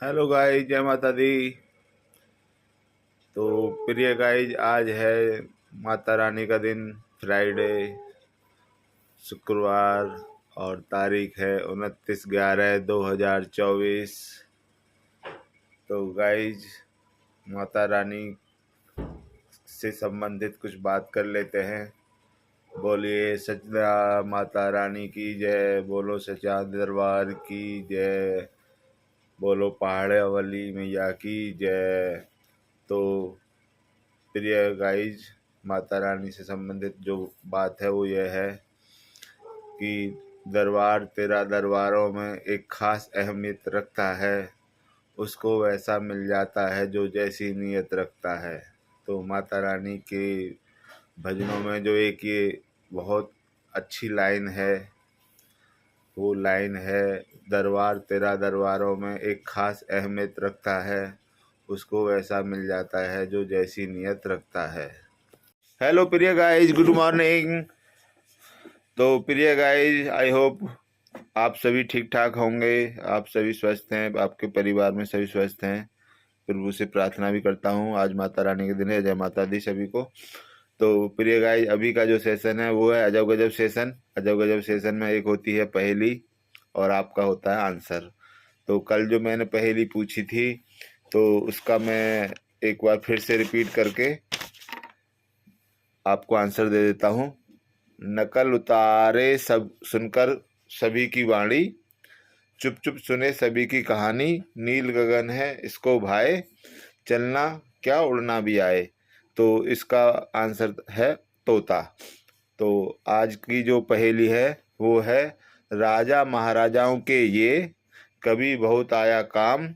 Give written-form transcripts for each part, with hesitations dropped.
Hello guys, जय माता दी। तो प्रिय गाइस, आज है माता रानी का दिन, फ्राइडे, शुक्रवार, और तारीख है 29/11/2024। तो गाइस, माता रानी से संबंधित कुछ बात कर लेते हैं। बोलिए सच्चा माता रानी की जय, बोलो सच्चा दरबार की जय, बोलो पहाड़ वाली मैया की जय। तो प्रिय गाइज, माता रानी से संबंधित जो बात है वो यह है कि दरबार तेरा दरबारों में एक खास अहमियत रखता है, उसको वैसा मिल जाता है जो जैसी नीयत रखता है। तो माता रानी के भजनों में जो एक ये बहुत अच्छी लाइन है, वो लाइन है, दरबार तेरा दरबारों में एक खास अहमियत रखता है, उसको वैसा मिल जाता है जो जैसी नीयत रखता है। हेलो प्रिय गाइज, गुड मॉर्निंग। तो प्रिय गाइज, आई होप आप सभी ठीक ठाक होंगे, आप सभी स्वस्थ हैं, आपके परिवार में सभी स्वस्थ हैं। प्रभु से प्रार्थना भी करता हूँ, आज माता रानी के दिन है। जय माता दी सभी को। तो प्रिय गाइज, अभी का जो सेशन है वो है अजब गजब सेशन। अजब गजब सेशन में एक होती है पहेली और आपका होता है आंसर। तो कल जो मैंने पहेली पूछी थी तो उसका मैं एक बार फिर से रिपीट करके आपको आंसर दे देता हूँ। नकल उतारे सब सुनकर सभी की वाणी, चुप चुप सुने सभी की कहानी, नील गगन है इसको भाए, चलना क्या उड़ना भी आए। तो इसका आंसर है तोता। तो आज की जो पहेली है वो है, राजा महाराजाओं के ये, कभी बहुत आया काम,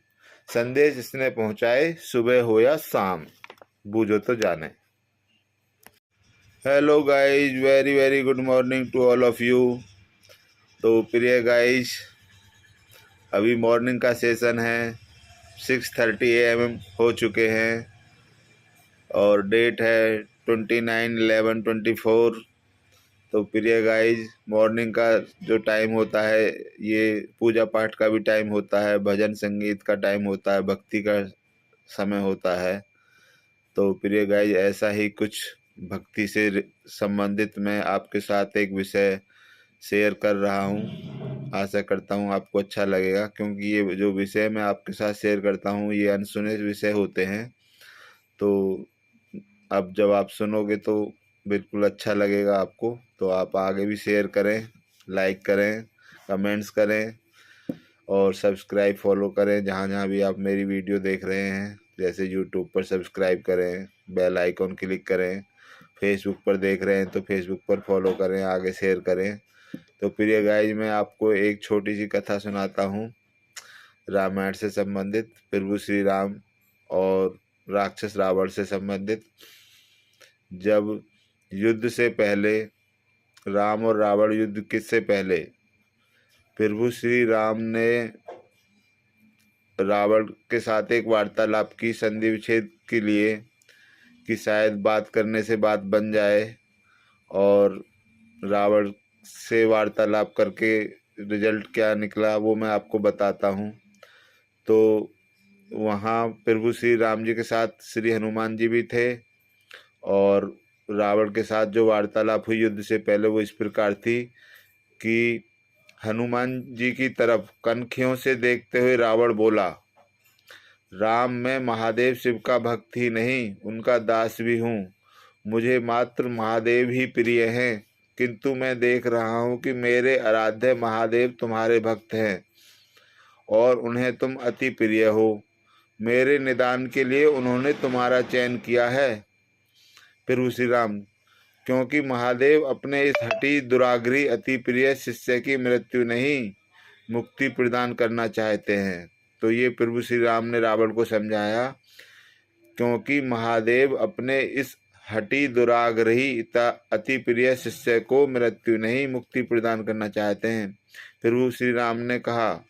संदेश इसने पहुंचाए सुबह हो या शाम, बूझो तो जाने। Hello guys, very very good morning to all of you. तो प्रिय गाइज, अभी मॉर्निंग का सेशन है, 6:30 AM हो चुके हैं और डेट है 29/11/24। तो प्रिय गाइज, मॉर्निंग का जो टाइम होता है ये पूजा पाठ का भी टाइम होता है, भजन संगीत का टाइम होता है, भक्ति का समय होता है। तो प्रिय गाइज, ऐसा ही कुछ भक्ति से संबंधित मैं आपके साथ एक विषय शेयर कर रहा हूँ। आशा करता हूँ आपको अच्छा लगेगा, क्योंकि ये जो विषय मैं आपके साथ शेयर करता हूँ ये अनसुने विषय होते हैं। तो अब जब आप सुनोगे तो बिल्कुल अच्छा लगेगा आपको। तो आप आगे भी शेयर करें, लाइक करें, कमेंट्स करें और सब्सक्राइब फॉलो करें जहाँ जहाँ भी आप मेरी वीडियो देख रहे हैं। जैसे यूट्यूब पर सब्सक्राइब करें, बेल आइकॉन क्लिक करें, फेसबुक पर देख रहे हैं तो फेसबुक पर फॉलो करें, आगे शेयर करें। तो प्रिय गाइज, मैं आपको एक छोटी सी कथा सुनाता हूँ रामायण से संबंधित, प्रभु श्री राम और राक्षस रावण से संबंधित। जब युद्ध से पहले, राम और रावण युद्ध किससे पहले, प्रभु श्री राम ने रावण के साथ एक वार्तालाप की संधि विच्छेद के लिए, कि शायद बात करने से बात बन जाए। और रावण से वार्तालाप करके रिजल्ट क्या निकला वो मैं आपको बताता हूँ। तो वहाँ प्रभु श्री राम जी के साथ श्री हनुमान जी भी थे, और रावण के साथ जो वार्तालाप हुई युद्ध से पहले वो इस प्रकार थी कि हनुमान जी की तरफ कनखियों से देखते हुए रावण बोला, राम, मैं महादेव शिव का भक्त ही नहीं उनका दास भी हूँ, मुझे मात्र महादेव ही प्रिय हैं, किंतु मैं देख रहा हूँ कि मेरे आराध्य महादेव तुम्हारे भक्त हैं और उन्हें तुम अति प्रिय हो। मेरे निदान के लिए उन्होंने तुम्हारा चयन किया है प्रभु श्री राम, क्योंकि महादेव अपने इस हठी दुराग्रही अति प्रिय शिष्य की मृत्यु नहीं, मुक्ति प्रदान करना चाहते हैं। तो ये प्रभु श्री राम ने रावण को समझाया, क्योंकि महादेव अपने इस हठी दुराग्रही अति प्रिय शिष्य को मृत्यु नहीं मुक्ति प्रदान करना चाहते हैं। प्रभु श्री राम ने कहा,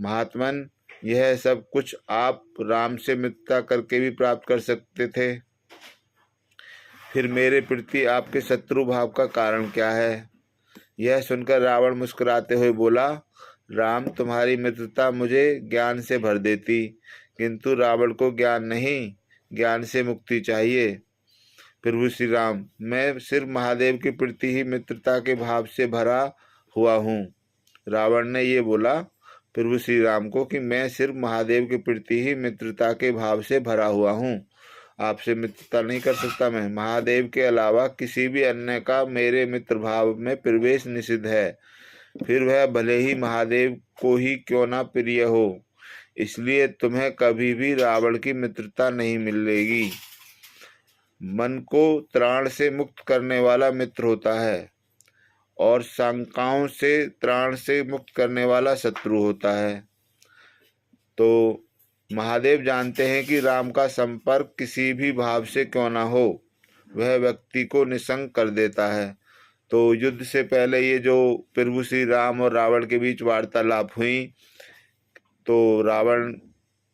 महात्मन, यह सब कुछ आप राम से मित्रता करके भी प्राप्त कर सकते थे, फिर मेरे प्रति आपके शत्रु भाव का कारण क्या है। यह सुनकर रावण मुस्कुराते हुए बोला, राम, तुम्हारी मित्रता मुझे ज्ञान से भर देती, किंतु रावण को ज्ञान नहीं, ज्ञान से मुक्ति चाहिए। प्रभु श्री राम, मैं सिर्फ महादेव के प्रति ही मित्रता के भाव से भरा हुआ हूँ। रावण ने ये बोला प्रभु श्री राम को कि मैं सिर्फ महादेव के प्रति ही मित्रता के भाव से भरा हुआ हूँ, आपसे मित्रता नहीं कर सकता मैं। महादेव के अलावा किसी भी अन्य का मेरे मित्र भाव में प्रवेश निषिद्ध है, फिर वह भले ही महादेव को ही क्यों ना प्रिय हो। इसलिए तुम्हें कभी भी रावण की मित्रता नहीं मिलेगी। मन को त्राण से मुक्त करने वाला मित्र होता है और शंकाओं से त्राण से मुक्त करने वाला शत्रु होता है। तो महादेव जानते हैं कि राम का संपर्क किसी भी भाव से क्यों ना हो, वह व्यक्ति को निसंग कर देता है। तो युद्ध से पहले ये जो प्रभु श्री राम और रावण के बीच वार्तालाप हुई, तो रावण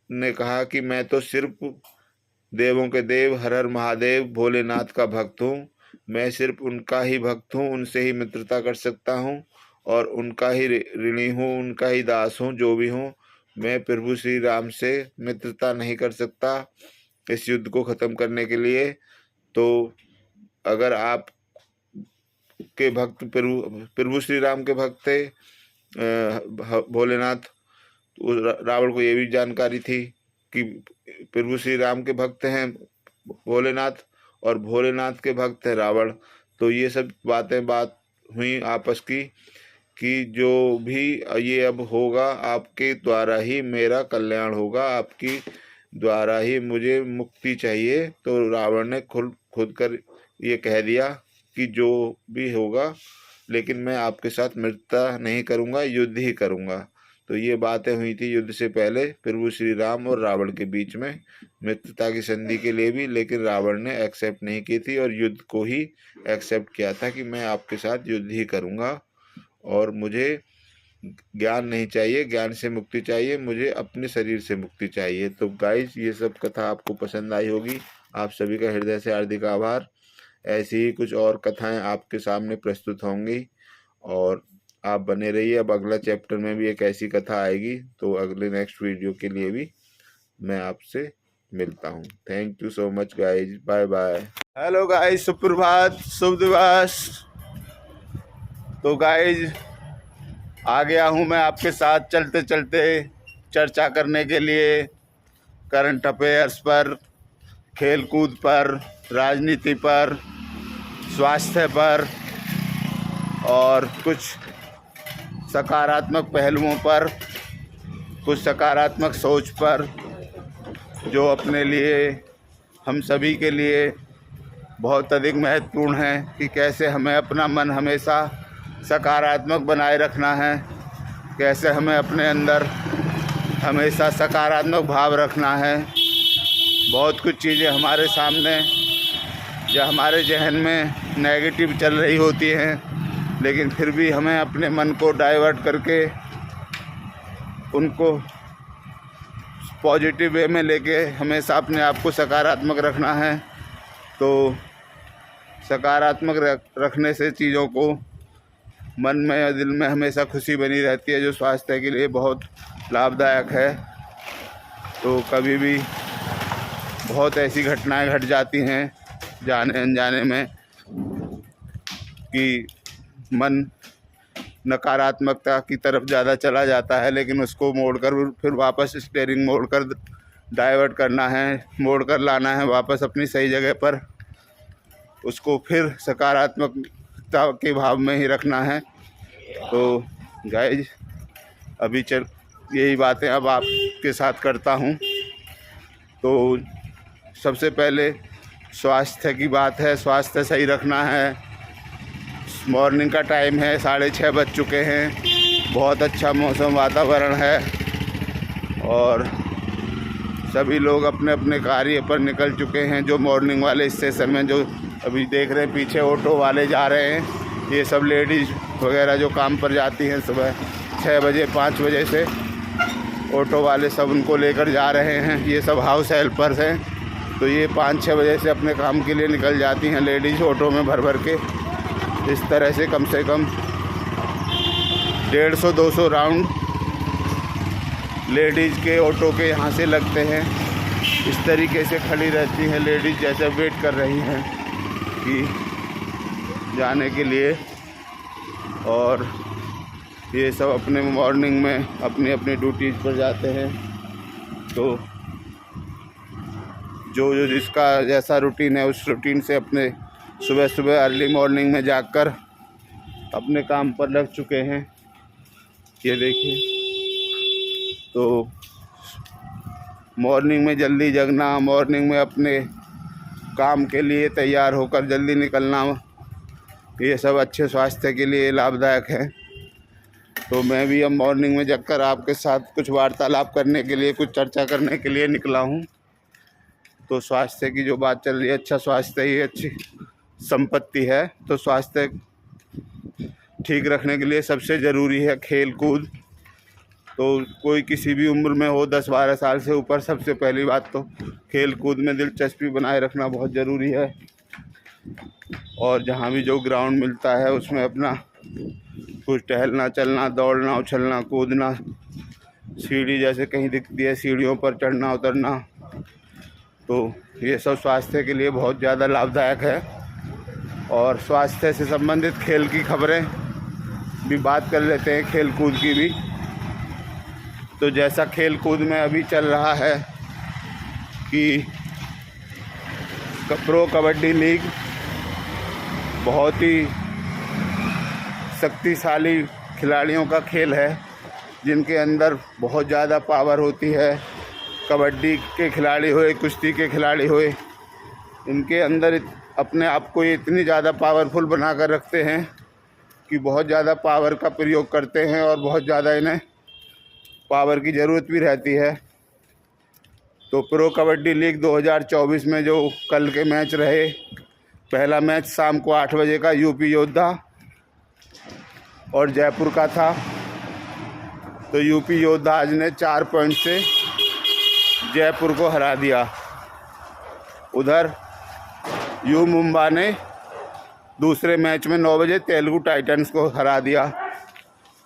ने कहा कि मैं तो सिर्फ देवों के देव हर हर महादेव भोलेनाथ का भक्त हूँ, मैं सिर्फ उनका ही भक्त हूँ, उनसे ही मित्रता कर सकता हूँ और उनका ही ऋणी हूँ, उनका ही दास हूँ, जो भी हूँ। मैं प्रभु श्री राम से मित्रता नहीं कर सकता इस युद्ध को ख़त्म करने के लिए। तो अगर आप के भक्त प्रभु श्री राम के भक्त थे भोलेनाथ, रावण को ये भी जानकारी थी कि प्रभु श्री राम के भक्त हैं भोलेनाथ और भोलेनाथ के भक्त हैं रावण। तो ये सब बात हुई आपस की कि जो भी ये अब होगा आपके द्वारा ही मेरा कल्याण होगा, आपकी द्वारा ही मुझे मुक्ति चाहिए। तो रावण ने खुद कर ये कह दिया कि जो भी होगा, लेकिन मैं आपके साथ मित्रता नहीं करूँगा, युद्ध ही करूँगा। तो ये बातें हुई थी युद्ध से पहले प्रभु श्री राम और रावण के बीच में मित्रता की संधि के लिए भी, लेकिन रावण ने एक्सेप्ट नहीं की थी और युद्ध को ही एक्सेप्ट किया था कि मैं आपके साथ युद्ध ही करूँगा और मुझे ज्ञान नहीं चाहिए, ज्ञान से मुक्ति चाहिए, मुझे अपने शरीर से मुक्ति चाहिए। तो गाइस, ये सब कथा आपको पसंद आई होगी। आप सभी का हृदय से हार्दिक आभार। ऐसी ही कुछ और कथाएं आपके सामने प्रस्तुत होंगी और आप बने रहिए। अब अगला चैप्टर में भी एक ऐसी कथा आएगी, तो अगले नेक्स्ट वीडियो के लिए भी मैं आपसे मिलता हूँ। Thank you so much guys, bye bye. Hello guys, सुप्रभात, शुभ दिवस। तो गाइज, आ गया हूँ मैं आपके साथ चलते चलते चर्चा करने के लिए करंट अफेयर्स पर, खेल कूद पर, राजनीति पर, स्वास्थ्य पर और कुछ सकारात्मक पहलुओं पर, कुछ सकारात्मक सोच पर, जो अपने लिए, हम सभी के लिए बहुत अधिक महत्वपूर्ण है कि कैसे हमें अपना मन हमेशा सकारात्मक बनाए रखना है, कैसे हमें अपने अंदर हमेशा सकारात्मक भाव रखना है। बहुत कुछ चीज़ें हमारे सामने या हमारे जहन में नेगेटिव चल रही होती हैं, लेकिन फिर भी हमें अपने मन को डाइवर्ट करके उनको पॉजिटिव वे में लेके हमेशा अपने आप को सकारात्मक रखना है। तो सकारात्मक रखने से चीज़ों को मन में या दिल में हमेशा खुशी बनी रहती है, जो स्वास्थ्य के लिए बहुत लाभदायक है। तो कभी भी बहुत ऐसी घटनाएं घट जाती हैं जाने अनजाने में कि मन नकारात्मकता की तरफ ज़्यादा चला जाता है, लेकिन उसको मोड़कर फिर वापस स्टीयरिंग मोड़कर डाइवर्ट करना है, मोड़कर लाना है वापस अपनी सही जगह पर, उसको फिर सकारात्मकता के भाव में ही रखना है। तो गाइज, अभी यही बातें अब आपके साथ करता हूँ। तो सबसे पहले स्वास्थ्य की बात है, स्वास्थ्य सही रखना है। मॉर्निंग का टाइम है, 6:30 बज चुके हैं, बहुत अच्छा मौसम वातावरण है और सभी लोग अपने अपने कार्य पर निकल चुके हैं। जो मॉर्निंग वाले स्टेशन में जो अभी देख रहे हैं पीछे ऑटो वाले जा रहे हैं, ये सब लेडीज़ वगैरह जो काम पर जाती हैं सुबह 6 बजे 5 बजे से, ऑटो वाले सब उनको लेकर जा रहे हैं। ये सब हाउस हेल्पर्स हैं, तो ये 5-6 बजे से अपने काम के लिए निकल जाती हैं लेडीज़ ऑटो में भर भर के। इस तरह से कम 150-200 राउंड लेडीज़ के ऑटो के यहाँ से लगते हैं, इस तरीके से खड़ी रहती हैं लेडीज़, जैसे वेट कर रही हैं कि जाने के लिए। और ये सब अपने मॉर्निंग में अपनी अपनी ड्यूटीज़ पर जाते हैं। तो जो जो जिसका जैसा रूटीन है उस रूटीन से अपने सुबह सुबह अर्ली मॉर्निंग में जाकर अपने काम पर लग चुके हैं। ये देखिए, तो मॉर्निंग में जल्दी जगना, मॉर्निंग में अपने काम के लिए तैयार होकर जल्दी निकलना, ये सब अच्छे स्वास्थ्य के लिए लाभदायक है। तो मैं भी अब मॉर्निंग में जगकर आपके साथ कुछ वार्तालाप करने के लिए, कुछ चर्चा करने के लिए निकला हूँ। तो स्वास्थ्य की जो बात चल रही है, अच्छा स्वास्थ्य ही अच्छी संपत्ति है। तो स्वास्थ्य ठीक रखने के लिए सबसे ज़रूरी है खेल कूद। तो कोई किसी भी उम्र में हो, 10-12 साल से ऊपर, सबसे पहली बात तो खेल कूद में दिलचस्पी बनाए रखना बहुत ज़रूरी है। और जहाँ भी जो ग्राउंड मिलता है उसमें अपना कुछ टहलना, चलना, दौड़ना, उछलना, कूदना, सीढ़ी जैसे कहीं दिखती है सीढ़ियों पर चढ़ना उतरना, तो ये सब स्वास्थ्य के लिए बहुत ज़्यादा लाभदायक है। और स्वास्थ्य से संबंधित खेल की खबरें भी बात कर लेते हैं, खेल कूद की भी। तो जैसा खेल कूद में अभी चल रहा है कि प्रो कबड्डी लीग बहुत ही शक्तिशाली खिलाड़ियों का खेल है, जिनके अंदर बहुत ज़्यादा पावर होती है। कबड्डी के खिलाड़ी हुए, कुश्ती के खिलाड़ी हुए, इनके अंदर अपने आप को इतनी ज़्यादा पावरफुल बना कर रखते हैं कि बहुत ज़्यादा पावर का प्रयोग करते हैं और बहुत ज़्यादा इन्हें पावर की ज़रूरत भी रहती है। तो प्रो कबड्डी लीग 2024 में जो कल के मैच रहे, पहला मैच शाम को 8 बजे का यूपी योद्धा और जयपुर का था। तो यूपी योद्धा आज ने 4 पॉइंट से जयपुर को हरा दिया। उधर यू मुंबा ने दूसरे मैच में 9 बजे तेलुगु टाइटंस को हरा दिया।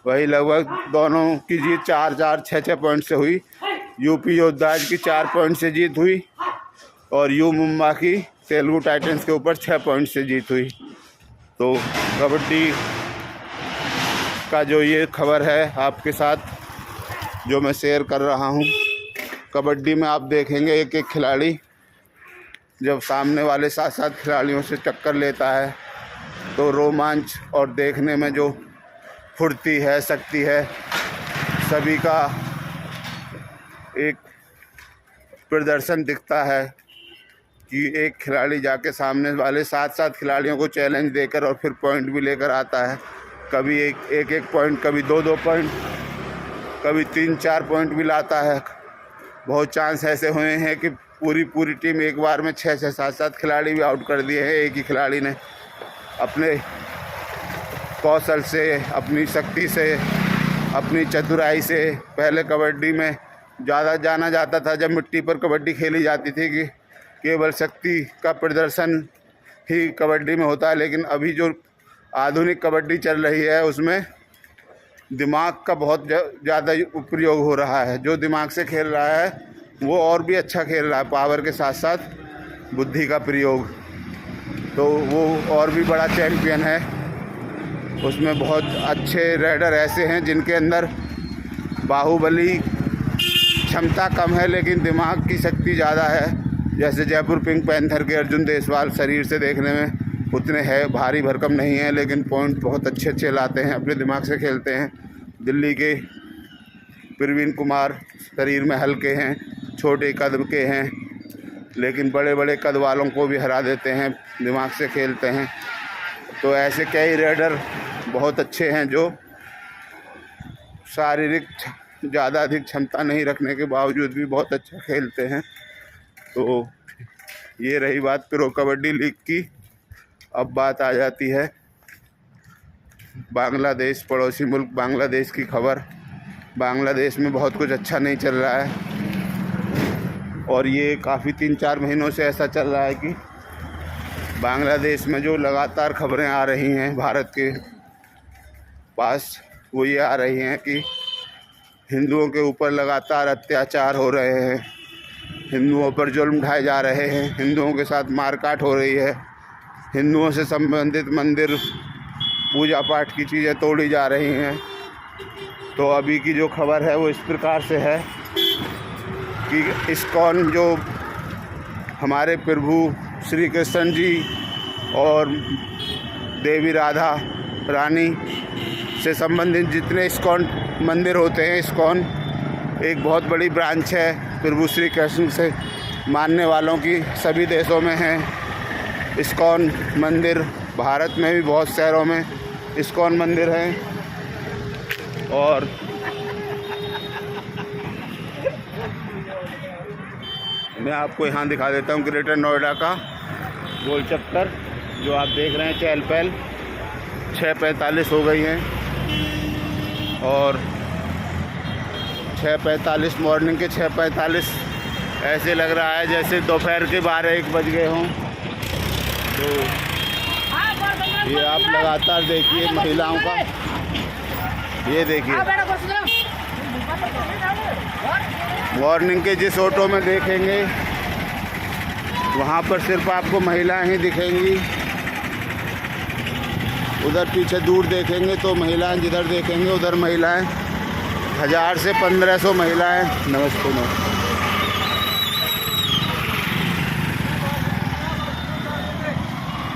वही लगभग दोनों की जीत 4-4, 6-6 पॉइंट से हुई। यूपी योद्धा की 4 पॉइंट से जीत हुई और यू मुंबा की तेलुगु टाइटंस के ऊपर 6 पॉइंट से जीत हुई। तो कबड्डी का जो ये खबर है आपके साथ जो मैं शेयर कर रहा हूँ, कबड्डी में आप देखेंगे एक एक खिलाड़ी जब सामने वाले 7-7 खिलाड़ियों से टक्कर लेता है तो रोमांच और देखने में जो फुर्ती है, शक्ति है, सभी का एक प्रदर्शन दिखता है कि एक खिलाड़ी जाके सामने वाले 7-7 खिलाड़ियों को चैलेंज देकर और फिर पॉइंट भी लेकर आता है। कभी एक पॉइंट, कभी 2-2 पॉइंट, कभी 3-4 पॉइंट भी लाता है। बहुत चांस ऐसे हुए हैं कि पूरी टीम एक बार में 6-6, 7-7 खिलाड़ी भी आउट कर दिए हैं एक ही खिलाड़ी ने। अपने कौशल से, अपनी शक्ति से, अपनी चतुराई से। पहले कबड्डी में ज़्यादा जाना जाता था, जब मिट्टी पर कबड्डी खेली जाती थी, कि केवल शक्ति का प्रदर्शन ही कबड्डी में होता है। लेकिन अभी जो आधुनिक कबड्डी चल रही है उसमें दिमाग का बहुत ज़्यादा उपयोग हो रहा है। जो दिमाग से खेल रहा है वो और भी अच्छा खेल रहा है, पावर के साथ साथ बुद्धि का प्रयोग, तो वो और भी बड़ा चैम्पियन है। उसमें बहुत अच्छे रेडर ऐसे हैं जिनके अंदर बाहुबली क्षमता कम है लेकिन दिमाग की शक्ति ज़्यादा है। जैसे जयपुर पिंक पैंथर के अर्जुन देसवाल, शरीर से देखने में उतने है भारी भरकम नहीं है लेकिन पॉइंट बहुत अच्छे लाते हैं, अपने दिमाग से खेलते हैं। दिल्ली के प्रवीण कुमार शरीर में हल्के हैं, छोटे कद के हैं, लेकिन बड़े बड़े कद वालों को भी हरा देते हैं, दिमाग से खेलते हैं। तो ऐसे कई रेडर बहुत अच्छे हैं जो शारीरिक ज़्यादा अधिक क्षमता नहीं रखने के बावजूद भी बहुत अच्छा खेलते हैं। तो ये रही बात प्रो कबड्डी लीग की। अब बात आ जाती है बांग्लादेश, पड़ोसी मुल्क बांग्लादेश की खबर। बांग्लादेश में बहुत कुछ अच्छा नहीं चल रहा है और ये काफ़ी 3-4 महीनों से ऐसा चल रहा है कि बांग्लादेश में जो लगातार खबरें आ रही हैं भारत के पास, वो ये आ रही हैं कि हिंदुओं के ऊपर लगातार अत्याचार हो रहे हैं, हिंदुओं पर जुल्म ढाए जा रहे हैं, हिंदुओं के साथ मारकाट हो रही है, हिंदुओं से संबंधित मंदिर पूजा पाठ की चीज़ें तोड़ी जा रही हैं। तो अभी की जो खबर है वो इस प्रकार से है कि इस्कॉन जो हमारे प्रभु श्री कृष्ण जी और देवी राधा रानी से संबंधित जितने इस्कॉन मंदिर होते हैं, इस्कॉन एक बहुत बड़ी ब्रांच है प्रभु श्री कृष्ण से मानने वालों की, सभी देशों में है इस्कॉन मंदिर। भारत में भी बहुत शहरों में इस्कॉन मंदिर हैं। और मैं आपको यहाँ दिखा देता हूँ ग्रेटर नोएडा का गोल चक्कर जो आप देख रहे हैं। चहल पहल 6:45 हो गई हैं और 6:45 मॉर्निंग के 6:45 ऐसे लग रहा है जैसे दोपहर के 12-1 बज गए हों। तो ये आप लगातार देखिए महिलाओं का, ये देखिए मॉर्निंग के जिस ऑटो में देखेंगे वहाँ पर सिर्फ आपको महिलाएं ही दिखेंगी। उधर पीछे दूर देखेंगे तो महिलाएं, जिधर देखेंगे उधर महिलाएं, 1000 से 1500 महिलाएं। नमस्ते नमस्ते।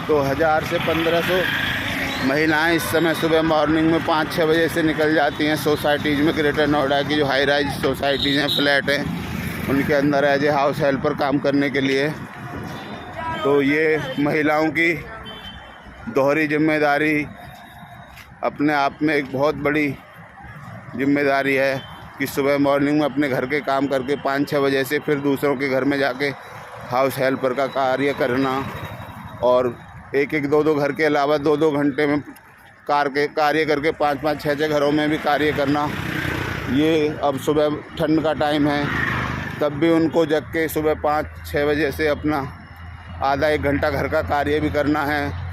तो 1000 से 1500 महिलाएं इस समय सुबह मॉर्निंग में 5-6 बजे से निकल जाती हैं सोसाइटीज़ में। ग्रेटर नोएडा की जो हाई राइज सोसाइटीज़ हैं, फ्लैट हैं, उनके अंदर एज ए हाउस हेल्पर काम करने के लिए। तो ये महिलाओं की दोहरी जिम्मेदारी अपने आप में एक बहुत बड़ी जिम्मेदारी है कि सुबह मॉर्निंग में अपने घर के काम करके 5-6 बजे से फिर दूसरों के घर में जाके हाउस हेल्पर का कार्य करना और 1-1, 2-2 घर के अलावा 2-2 घंटे में कार्य करके 5-5, 6-6 घरों में भी कार्य करना। ये अब सुबह ठंड का टाइम है तब भी उनको जग के सुबह 5-6 बजे से अपना आधा 1 घंटा घर का कार्य भी करना है।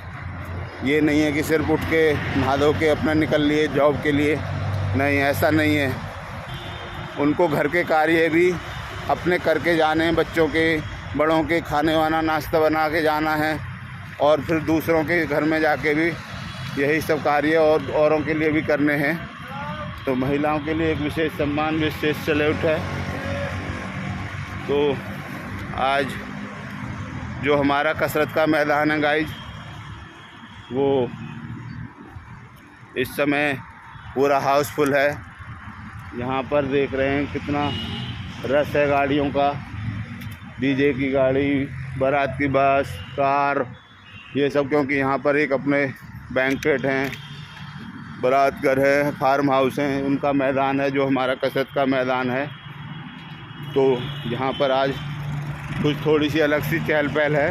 ये नहीं है कि सिर्फ उठ के नहा धो के अपना निकल लिए जॉब के लिए, नहीं, ऐसा नहीं है। उनको घर के कार्य भी अपने करके जाने हैं, बच्चों के, बड़ों के खाने वाना नाश्ता बना के जाना है और फिर दूसरों के घर में जाके भी यही सब कार्य और औरों के लिए भी करने हैं। तो महिलाओं के लिए एक विशेष सम्मान, विशेष सैल्यूट है। तो आज जो हमारा कसरत का मैदान है गाइज, वो इस समय पूरा हाउसफुल है। यहाँ पर देख रहे हैं कितना रश है गाड़ियों का, डीजे की गाड़ी, बारात की बस, कार, ये सब, क्योंकि यहाँ पर एक अपने बैंकेट हैं, बारात घर है, फार्म हाउस हैं, उनका मैदान है जो हमारा कसरत का मैदान है। तो यहाँ पर आज कुछ थोड़ी सी अलग सी चहल पहल है।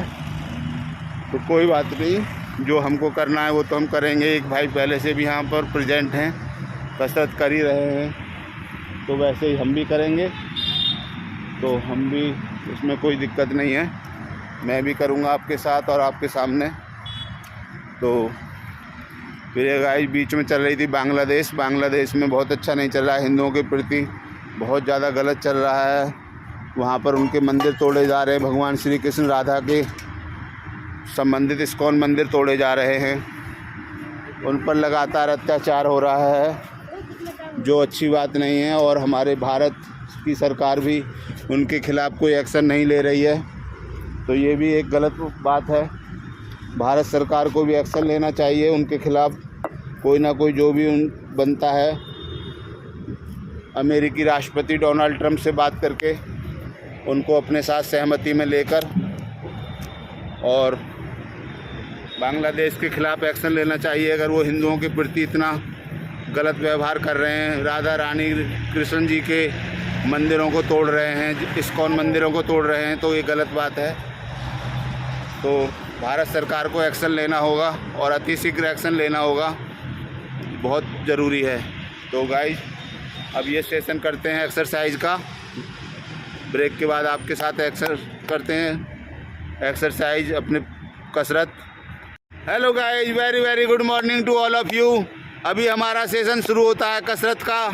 तो कोई बात नहीं, जो हमको करना है वो तो हम करेंगे। एक भाई पहले से भी यहाँ पर प्रेजेंट हैं, कसरत कर ही रहे हैं, तो वैसे ही हम भी करेंगे। तो हम भी, उसमें कोई दिक्कत नहीं है, मैं भी करूँगा आपके साथ और आपके सामने। तो फिर ये गाइस बीच में चल रही थी बांग्लादेश में बहुत अच्छा नहीं चल रहा है, हिंदुओं के प्रति बहुत ज़्यादा गलत चल रहा है। वहाँ पर उनके मंदिर तोड़े जा रहे हैं, भगवान श्री कृष्ण राधा के संबंधित इस्कॉन मंदिर तोड़े जा रहे हैं, उन पर लगातार अत्याचार हो रहा है, जो अच्छी बात नहीं है। और हमारे भारत की सरकार भी उनके खिलाफ़ कोई एक्शन नहीं ले रही है, तो ये भी एक गलत बात है। भारत सरकार को भी एक्शन लेना चाहिए उनके खिलाफ़, कोई ना कोई जो भी बनता है। अमेरिकी राष्ट्रपति डोनाल्ड ट्रंप से बात करके उनको अपने साथ सहमति में लेकर और बांग्लादेश के खिलाफ़ एक्शन लेना चाहिए। अगर वो हिंदुओं के प्रति इतना गलत व्यवहार कर रहे हैं, राधा रानी कृष्ण जी के मंदिरों को तोड़ रहे हैं, इस्कॉन मंदिरों को तोड़ रहे हैं, तो ये गलत बात है। तो भारत सरकार को एक्शन लेना होगा और अतिशीघ्र एक्शन लेना होगा, बहुत ज़रूरी है। तो गाइस अब ये सेशन करते हैं एक्सरसाइज का, ब्रेक के बाद आपके साथ करते हैं एक्सरसाइज, अपने कसरत। Hello guys, very very good morning to all of you. अभी हमारा सेशन शुरू होता है कसरत का।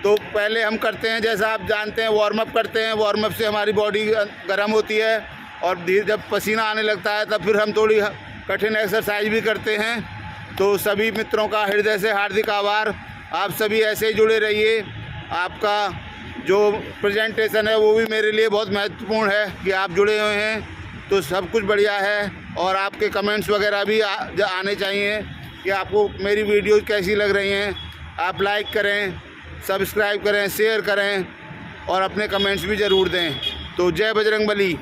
तो पहले हम करते हैं, जैसा आप जानते हैं, वार्म अप करते हैं। वार्म अप से हमारी बॉडी गर्म होती है और धीरे जब पसीना आने लगता है तब फिर हम थोड़ी कठिन एक्सरसाइज भी करते हैं। तो सभी मित्रों का हृदय से हार्दिक आभार। आप सभी ऐसे ही जुड़े रहिए। आपका जो प्रेजेंटेशन है वो भी मेरे लिए बहुत महत्वपूर्ण है कि आप जुड़े हुए हैं, तो सब कुछ बढ़िया है। और आपके कमेंट्स वगैरह भी आने चाहिए कि आपको मेरी वीडियो कैसी लग रही हैं। आप लाइक करें, सब्सक्राइब करें, शेयर करें और अपने कमेंट्स भी ज़रूर दें। तो जय बजरंगबली।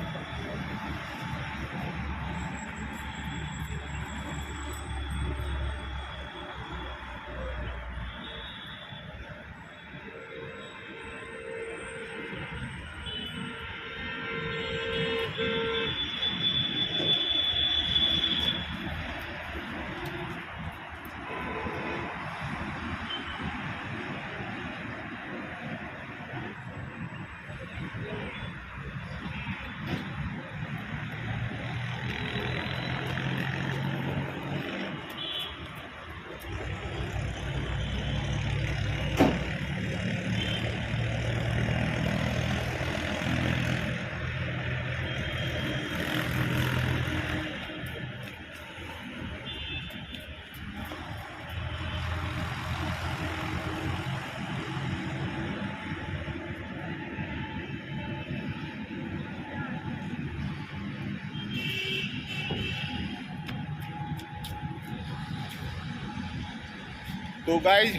तो गाइज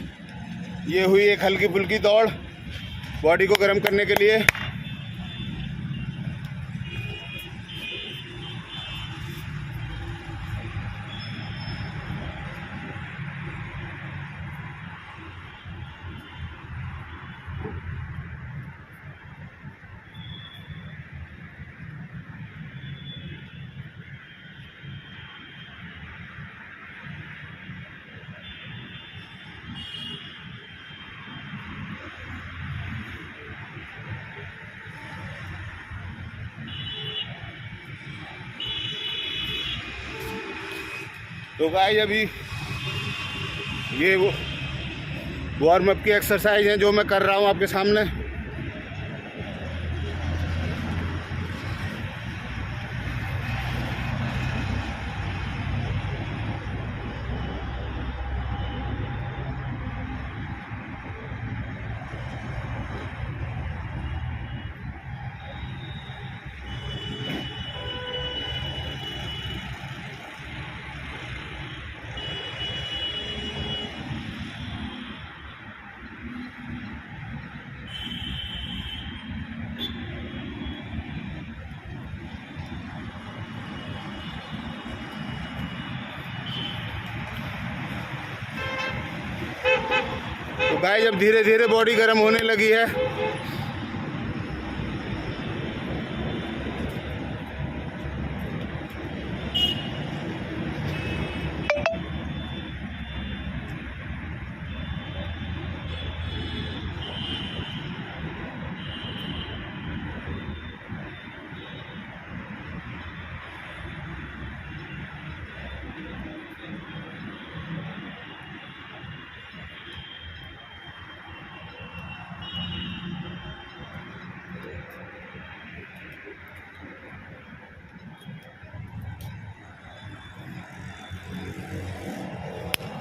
ये हुई एक हल्की फुल्की दौड़ बॉडी को गर्म करने के लिए। तो गाइस अभी ये वो वार्म अप की एक्सरसाइज है जो मैं कर रहा हूँ आपके सामने। तो गाइस जब धीरे धीरे बॉडी गर्म होने लगी है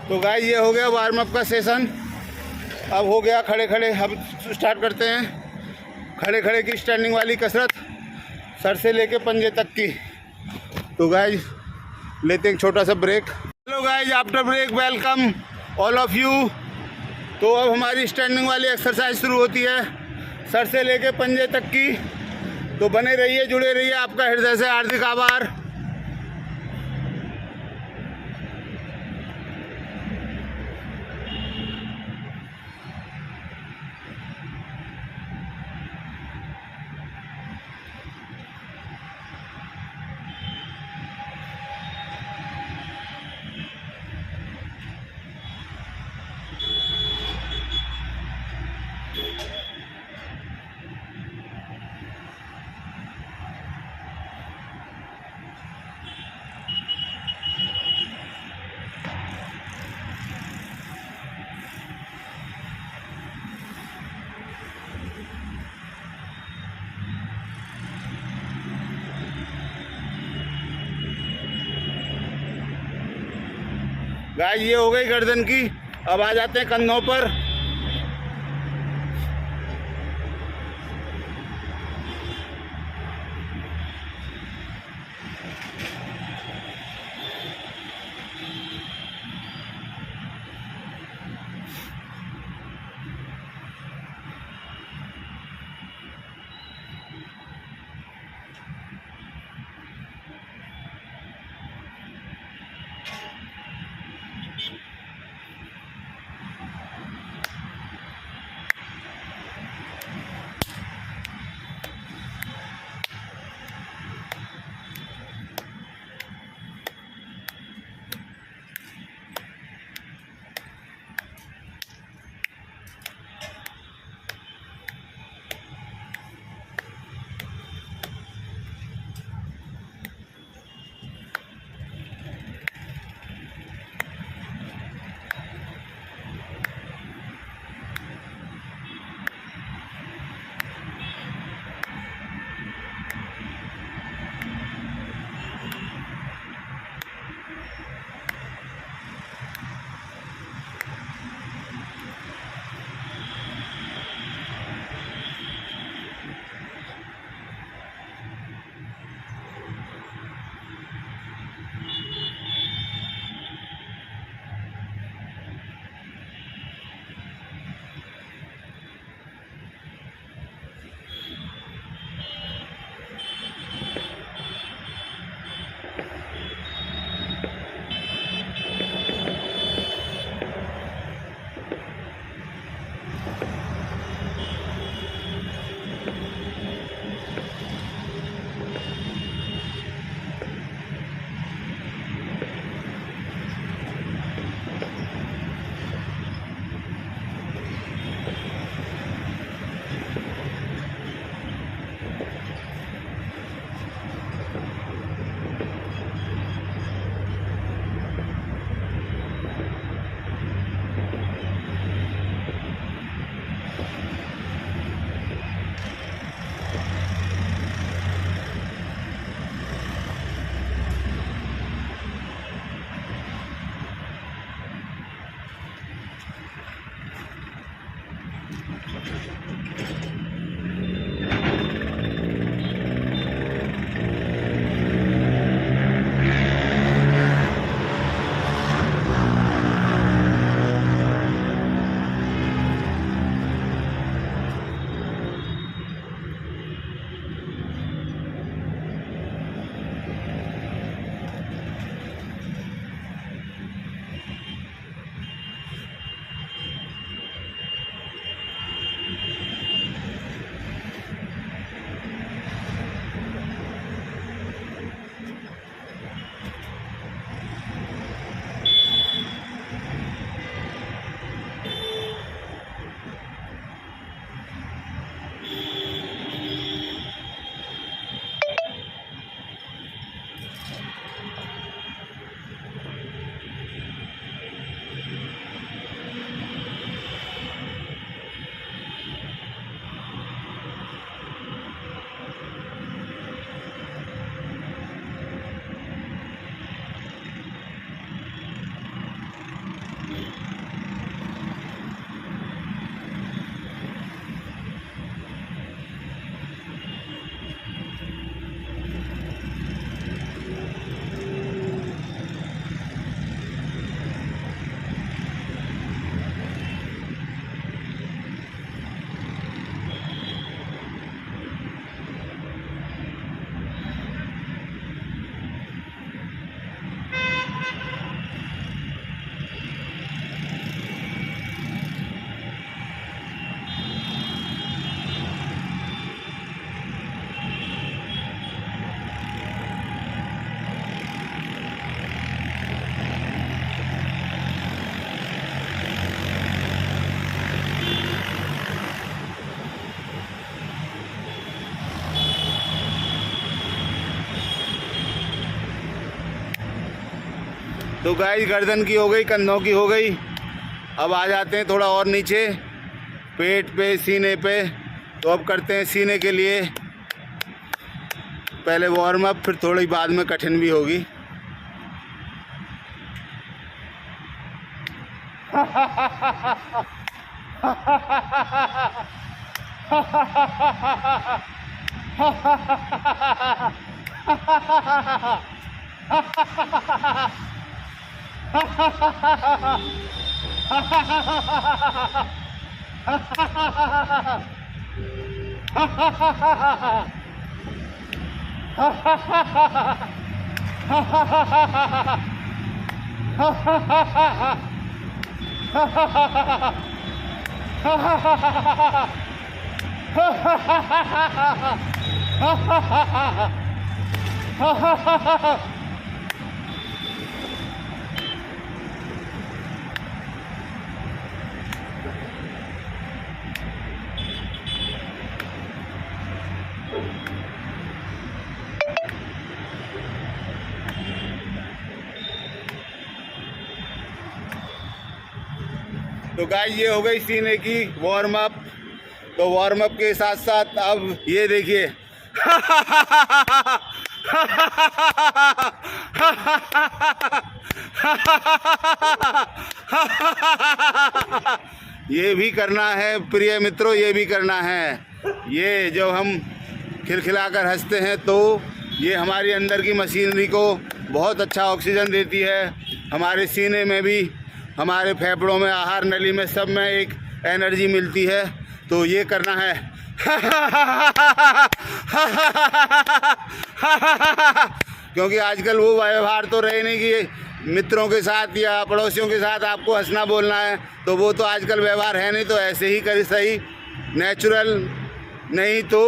तो गाइस ये हो गया वार्म अप का सेशन। अब हो गया खड़े खड़े। अब स्टार्ट करते हैं खड़े खड़े की स्टैंडिंग वाली कसरत, सर से लेके पंजे तक की। तो गाइस लेते हैं एक छोटा सा break. Hello guys, after break welcome all of you. तो अब हमारी स्टैंडिंग वाली एक्सरसाइज शुरू होती है, सर से लेके पंजे तक की। तो बने रहिए, जुड़े रहिए। आपका हृदय से हार्दिक आभार। गाइस ये हो गई गर्दन की। अब आ जाते हैं कंधों पर। तो गाइस गर्दन की हो गई, कंधों की हो गई। अब आ जाते हैं थोड़ा और नीचे, पेट पे, सीने पे। तो अब करते हैं सीने के लिए पहले वार्म अप, फिर थोड़ी बाद में कठिन भी होगी। तो गाइस ये हो गई सीने की वार्म अप। तो वार्म अप के साथ साथ अब ये देखिए ये भी करना है प्रिय मित्रों, ये भी करना है। ये जब हम खिलखिलाकर हंसते हैं तो ये हमारी अंदर की मशीनरी को बहुत अच्छा ऑक्सीजन देती है। हमारे सीने में भी, हमारे फेफड़ों में, आहार नली में, सब में एक एनर्जी मिलती है। तो ये करना है। क्योंकि आजकल वो व्यवहार तो रहे नहीं कि मित्रों के साथ या पड़ोसियों के साथ आपको हंसना बोलना है, तो वो तो आजकल व्यवहार है नहीं। तो ऐसे ही करी सही, नेचुरल नहीं तो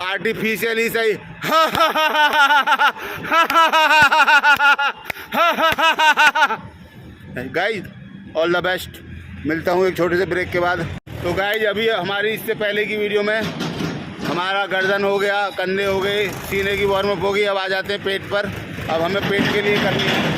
आर्टिफिशियल ही सही। Guys all the best. मिलता हूँ एक छोटे से ब्रेक के बाद। तो गाइज अभी हमारी इससे पहले की वीडियो में हमारा गर्दन हो गया, कंधे हो गए, सीने की वार्म अप हो गई। अब आ जाते हैं पेट पर। अब हमें पेट के लिए करनी है।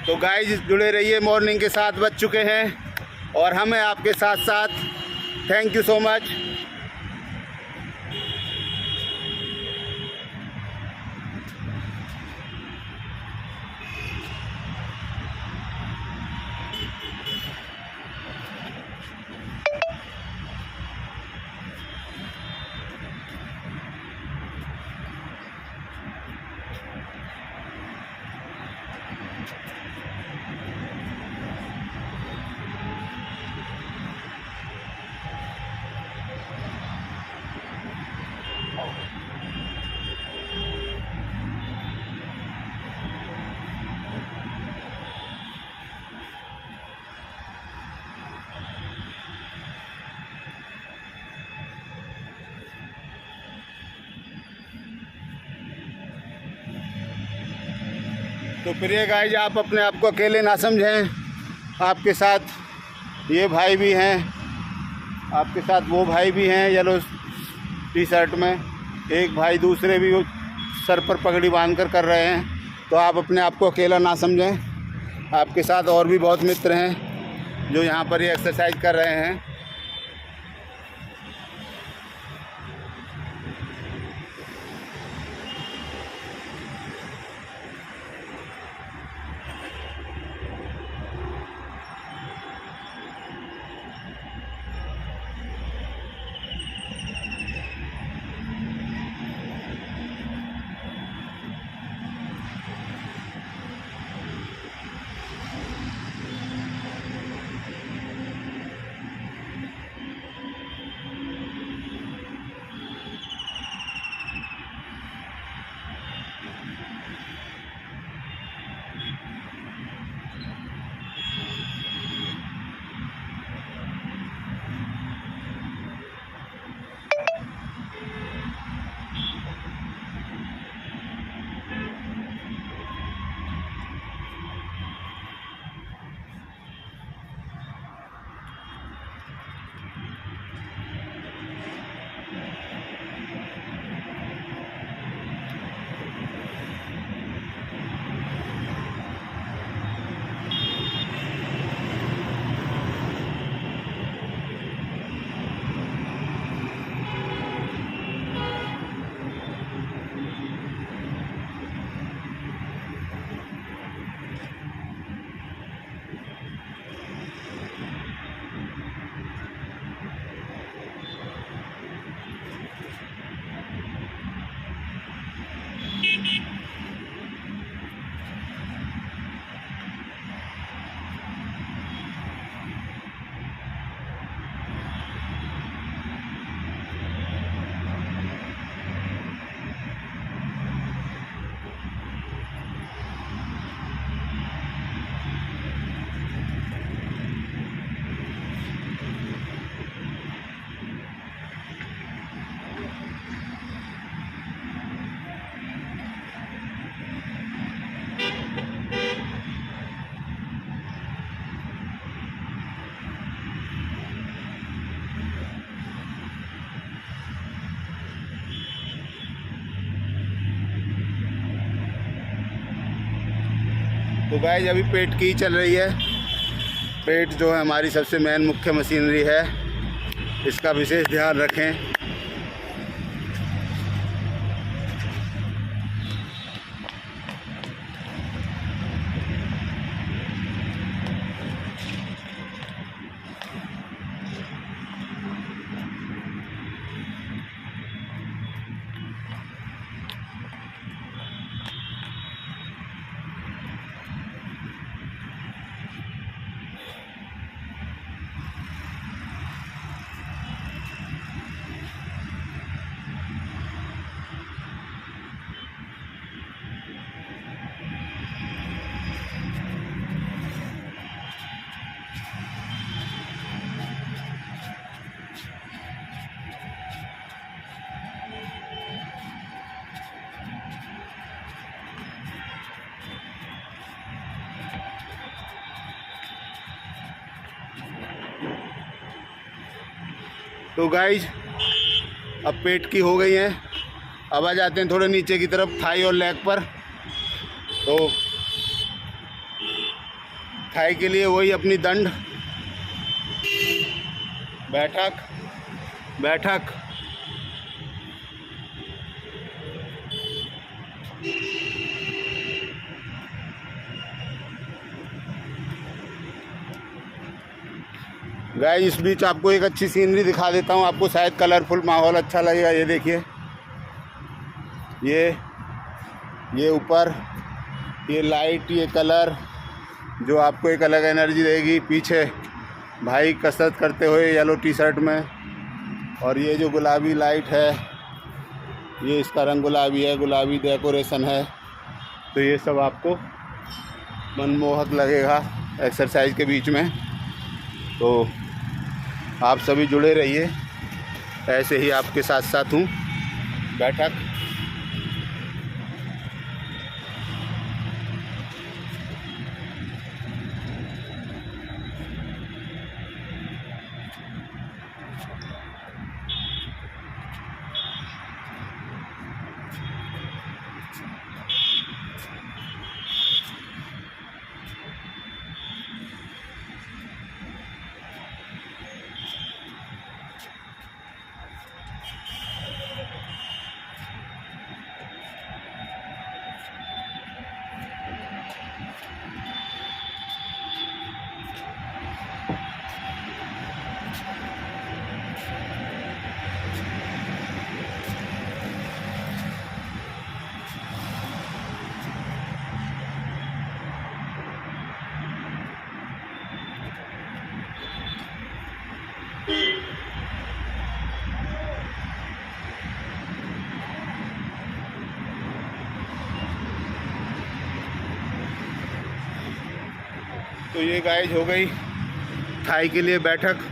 तो गाइज जुड़े रहिए, मॉर्निंग के 7 बज चुके हैं और हमें आपके साथ साथ। Thank you so much. तो प्रिय गाइज आप अपने आप को अकेले ना समझें। आपके साथ ये भाई भी हैं, आपके साथ वो भाई भी हैं येलो टी शर्ट में। एक भाई दूसरे भी सर पर पगड़ी बांध कर रहे हैं। तो आप अपने आप को अकेला ना समझें। आपके साथ और भी बहुत मित्र हैं जो यहाँ पर ये एक्सरसाइज कर रहे हैं। तो गाइस अभी पेट की ही चल रही है। पेट जो है हमारी सबसे मेन मुख्य मशीनरी है, इसका विशेष ध्यान रखें। तो गाइज अब पेट की हो गई हैं। अब आ जाते हैं थोड़े नीचे की तरफ, थाई और लेग पर। तो थाई के लिए वही अपनी दंड, बैठक बैठक, गाइस इस बीच आपको एक अच्छी सीनरी दिखा देता हूँ, आपको शायद कलरफुल माहौल अच्छा लगेगा। ये देखिए, ये ऊपर ये लाइट, ये कलर जो आपको एक अलग एनर्जी देगी। पीछे भाई कसरत करते हुए येलो टी शर्ट में, और ये जो गुलाबी लाइट है, ये इसका रंग गुलाबी है, गुलाबी डेकोरेशन है। तो ये सब आपको मनमोहक लगेगा एक्सरसाइज के बीच में। तो आप सभी जुड़े रहिए, ऐसे ही आपके साथ साथ हूँ। बैठक, तो ये गाइस हो गई थाई के लिए बैठक।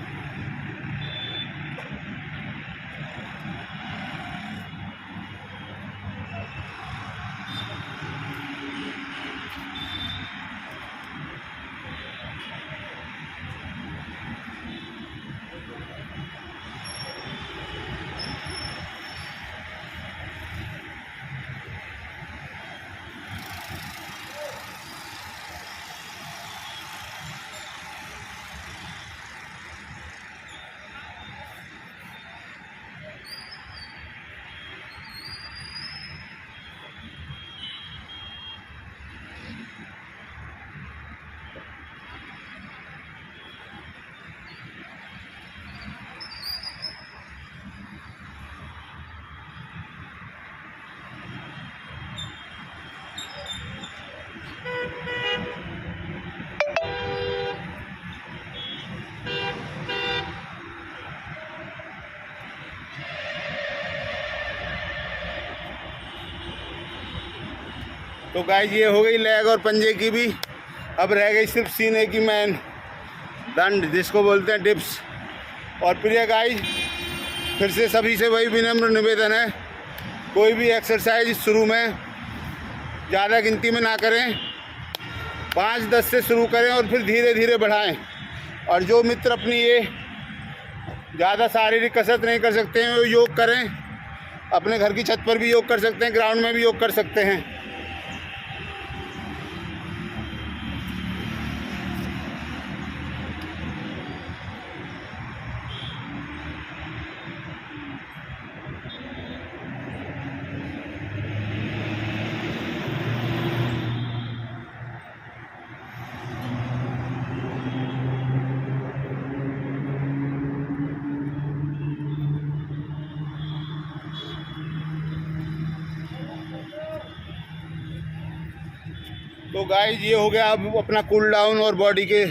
तो गाइस ये हो गई लेग और पंजे की भी। अब रह गई सिर्फ सीने की मैन दंड, जिसको बोलते हैं डिप्स। और प्रिय गाइस, फिर से सभी से वही विनम्र निवेदन है, कोई भी एक्सरसाइज शुरू में ज़्यादा गिनती में ना करें, 5-10 से शुरू करें और फिर धीरे धीरे बढ़ाएं। और जो मित्र अपनी ये ज़्यादा शारीरिक कसरत नहीं कर सकते हैं, वो योग करें। अपने घर की छत पर भी योग कर सकते हैं, ग्राउंड में भी योग कर सकते हैं। तो गाइस ये हो गया अब अपना कूल डाउन और बॉडी के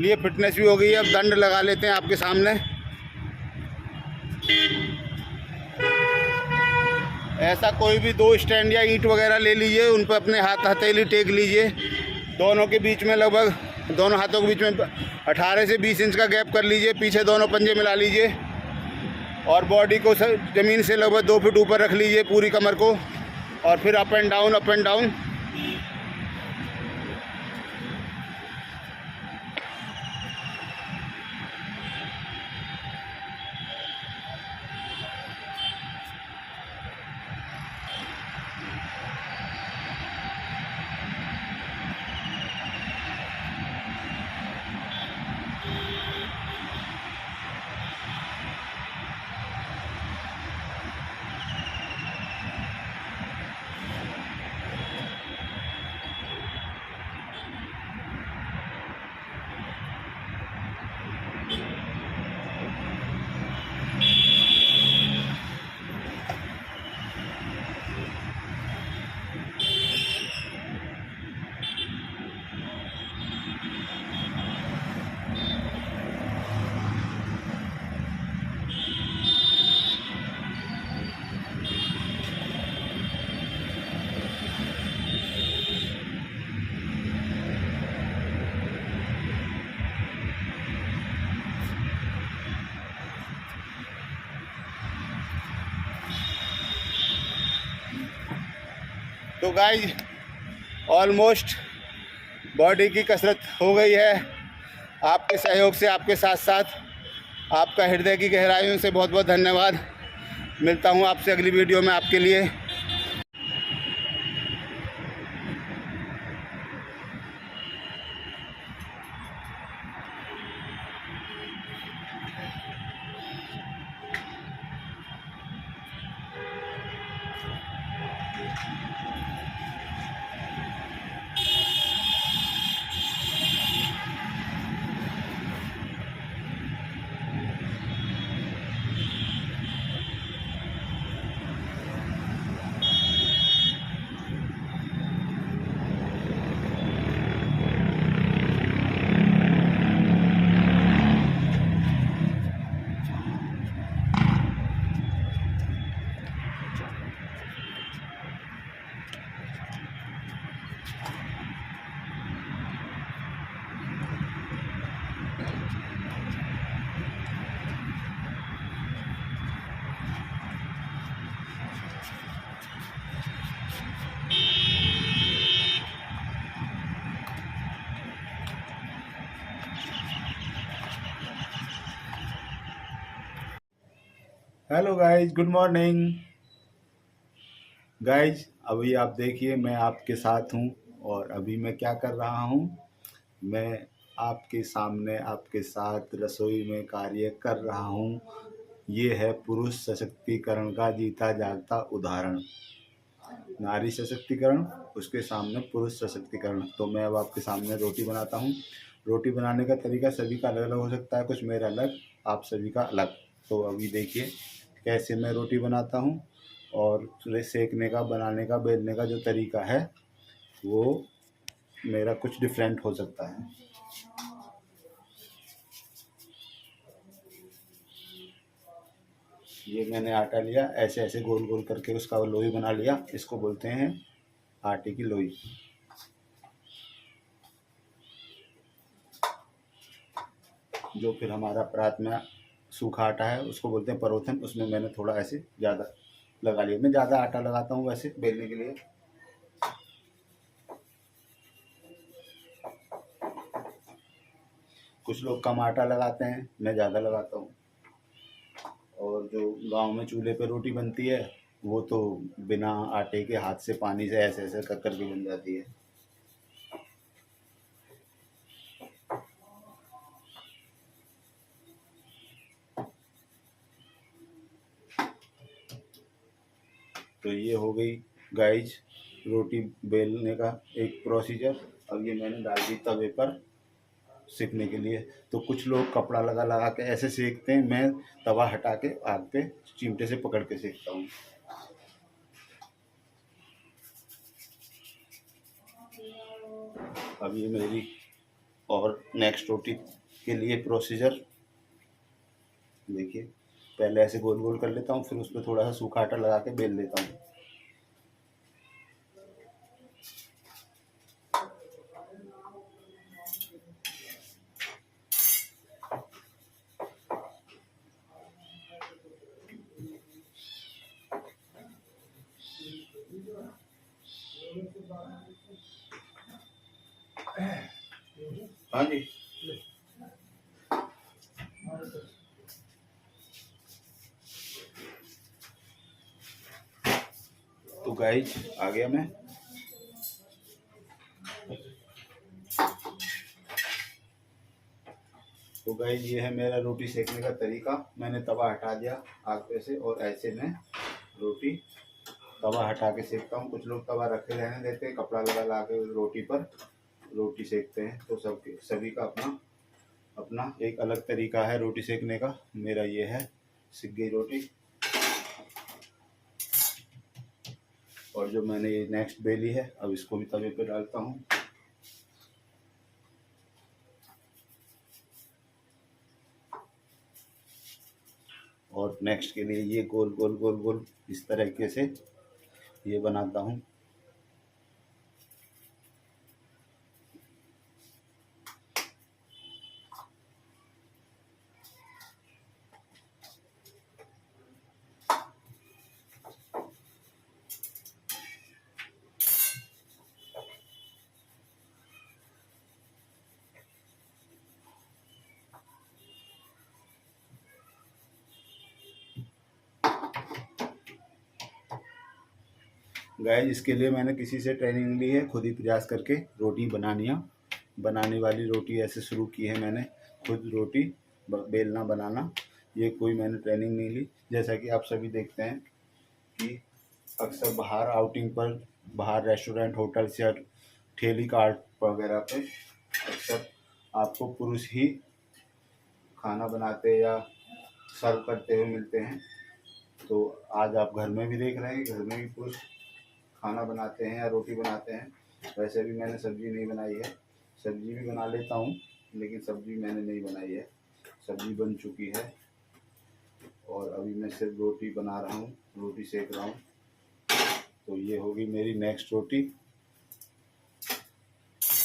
लिए फिटनेस भी हो गई है। अब दंड लगा लेते हैं आपके सामने। ऐसा कोई भी 2 स्टैंड या ईंट वगैरह ले लीजिए, उन पर अपने हथेली टेक लीजिए। दोनों के बीच में लगभग, दोनों हाथों के बीच में 18 से 20 इंच का गैप कर लीजिए। पीछे दोनों पंजे मिला लीजिए और बॉडी को ज़मीन से लगभग 2 फीट ऊपर रख लीजिए, पूरी कमर को। और फिर up and down, up and down. तो गाइस ऑलमोस्ट बॉडी की कसरत हो गई है। आपके सहयोग से, आपके साथ साथ आपका हृदय की गहराइयों से बहुत बहुत धन्यवाद। मिलता हूँ आपसे अगली वीडियो में आपके लिए। Hello guys, good morning guys. अभी आप देखिए मैं आपके साथ हूँ और अभी मैं क्या कर रहा हूँ। मैं आपके सामने आपके साथ रसोई में कार्य कर रहा हूँ। ये है पुरुष सशक्तिकरण का जीता जागता उदाहरण। नारी सशक्तिकरण, उसके सामने पुरुष सशक्तिकरण। तो मैं अब आपके सामने रोटी बनाता हूँ। रोटी बनाने का तरीका सभी का अलग अलग हो सकता है, कुछ मेरा अलग, आप सभी का अलग। तो अभी देखिए कैसे मैं रोटी बनाता हूँ और सेकने का, बनाने का, बेलने का जो तरीका है वो मेरा कुछ डिफरेंट हो सकता है। ये मैंने आटा लिया, ऐसे ऐसे गोल गोल करके उसका लोई बना लिया। इसको बोलते हैं आटे की लोई। जो फिर हमारा परात में सूखा आटा है उसको बोलते हैं परोठन। उसमें मैंने थोड़ा ऐसे ज़्यादा लगा लिया। मैं ज़्यादा आटा लगाता हूँ वैसे बेलने के लिए। कुछ लोग कम आटा लगाते हैं, मैं ज़्यादा लगाता हूँ। और जो गांव में चूल्हे पे रोटी बनती है वो तो बिना आटे के हाथ से पानी से ऐसे ऐसे कर के बन जाती है। तो ये हो गई गाइज रोटी बेलने का एक प्रोसीजर। अब ये मैंने डाल दी तवे पर सेकने के लिए। तो कुछ लोग कपड़ा लगा लगा के ऐसे सेकते हैं, मैं तवा हटा के आग पे चिमटे से पकड़ के सेकता हूँ। अब ये मेरी और नेक्स्ट रोटी के लिए प्रोसीजर देखिए, पहले ऐसे गोल गोल कर लेता हूँ, फिर उस पर थोड़ा सा सूखा आटा लगा के बेल लेता हूँ। हाँ जी, तो गाइज आ गया मैं। तो गाइज ये है मेरा रोटी सेकने का तरीका। मैंने तवा हटा दिया आग पे से और ऐसे में रोटी तवा हटा के सेकता हूँ। कुछ लोग तवा रखे रहने देते हैं, कपड़ा लगा के रोटी पर रोटी सेकते हैं। तो सभी का अपना अपना एक अलग तरीका है रोटी सेकने का। मेरा ये है, सिक गई रोटी। और जो मैंने ये नेक्स्ट बेली है, अब इसको भी तवे पे डालता हूँ। और नेक्स्ट के लिए ये गोल गोल गोल गोल इस तरीके से ये बनाता हूँ। गाइस इसके लिए मैंने किसी से ट्रेनिंग ली है, खुद ही प्रयास करके रोटी बनाने वाली रोटी ऐसे शुरू की है मैंने। खुद रोटी बेलना बनाना, ये कोई मैंने ट्रेनिंग नहीं ली। जैसा कि आप सभी देखते हैं कि अक्सर बाहर आउटिंग पर, बाहर रेस्टोरेंट, होटल्स या ठेली कार्ट वगैरह पे अक्सर आपको पुरुष ही खाना बनाते या सर्व करते हुए मिलते हैं। तो आज आप घर में भी देख रहे हैं, घर में भी पुरुष खाना बनाते हैं या रोटी बनाते हैं। वैसे भी मैंने सब्ज़ी नहीं बनाई है, सब्ज़ी भी बना लेता हूँ, लेकिन सब्ज़ी मैंने नहीं बनाई है। सब्ज़ी बन चुकी है और अभी मैं सिर्फ रोटी बना रहा हूँ, रोटी सेक रहा हूँ। तो ये होगी मेरी नेक्स्ट रोटी।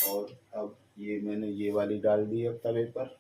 और अब ये मैंने ये वाली डाल दी अब तवे पर।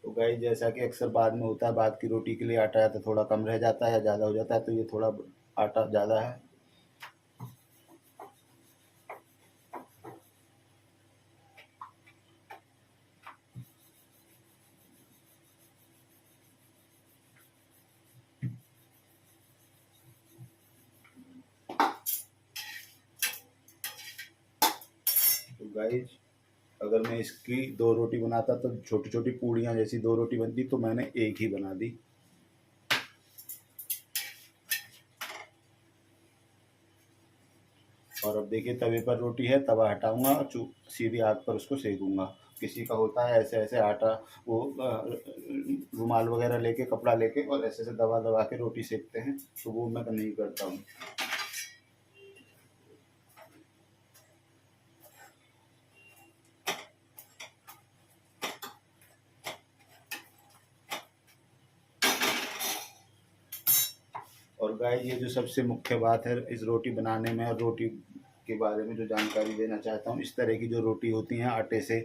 तो गाइस जैसा कि अक्सर बाद में होता है, बाद की रोटी के लिए आटा या तो थोड़ा कम रह जाता है या ज़्यादा हो जाता है, तो ये थोड़ा आटा ज़्यादा है। तो गाइस अगर मैं इसकी 2 रोटी बनाता तो छोटी छोटी पूड़ियाँ जैसी 2 रोटी बनती, तो मैंने एक ही बना दी। और अब देखिए तवे पर रोटी है, तवा हटाऊंगा और सीधी आग पर उसको सेकूंगा। किसी का होता है ऐसे ऐसे आटा, वो रुमाल वगैरह लेके, कपड़ा लेके और ऐसे ऐसे दबा दबा के रोटी सेकते हैं, तो वो मैं नहीं करता हूँ। और गाइस ये जो सबसे मुख्य बात है इस रोटी बनाने में, और रोटी के बारे में जो जानकारी देना चाहता हूँ, इस तरह की जो रोटी होती हैं आटे से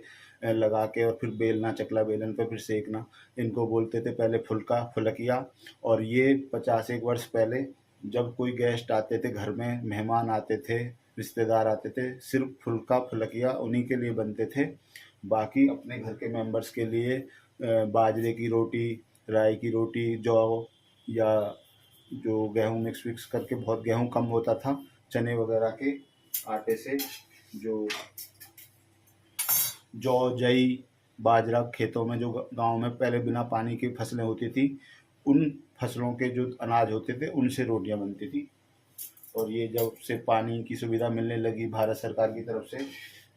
लगा के और फिर बेलना, चकला बेलन पर फिर सेकना, इनको बोलते थे पहले फुलका, फुलकिया। और ये 50-1 वर्ष पहले जब कोई गेस्ट आते थे घर में, मेहमान आते थे, रिश्तेदार आते थे, सिर्फ फुलका फुलकिया उन्हीं के लिए बनते थे। बाकी अपने घर के मेंबर्स के लिए बाजरे की रोटी, राई की रोटी, जौ या जो गेहूँ मिक्स विक्स करके, बहुत गेहूँ कम होता था, चने वगैरह के आटे से जो जौ, जई बाजरा खेतों में जो गांव में पहले बिना पानी की फसलें होती थी, उन फसलों के जो अनाज होते थे उनसे रोटियां बनती थी। और ये जब से पानी की सुविधा मिलने लगी भारत सरकार की तरफ से,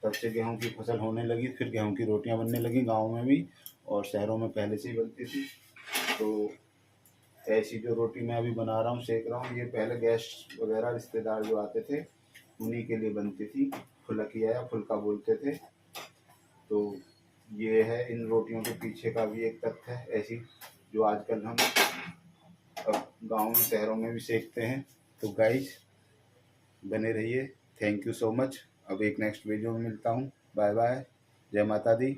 तब से गेहूं की फसल होने लगी, फिर गेहूं की रोटियां बनने लगी गाँव में भी, और शहरों में पहले से ही बनती थी। तो ऐसी जो रोटी मैं अभी बना रहा हूँ, सेक रहा हूँ, ये पहले गेस्ट वगैरह रिश्तेदार जो आते थे उन्हीं के लिए बनती थी। फुलकिया या फुल्का बोलते थे। तो ये है इन रोटियों के पीछे का भी एक तथ्य है, ऐसी जो आजकल हम अब गाँव में शहरों में भी सेकते हैं। तो गाइस बने रहिए, थैंक यू सो मच। अब एक नेक्स्ट वीडियो में मिलता हूँ, बाय बाय, जय माता दी।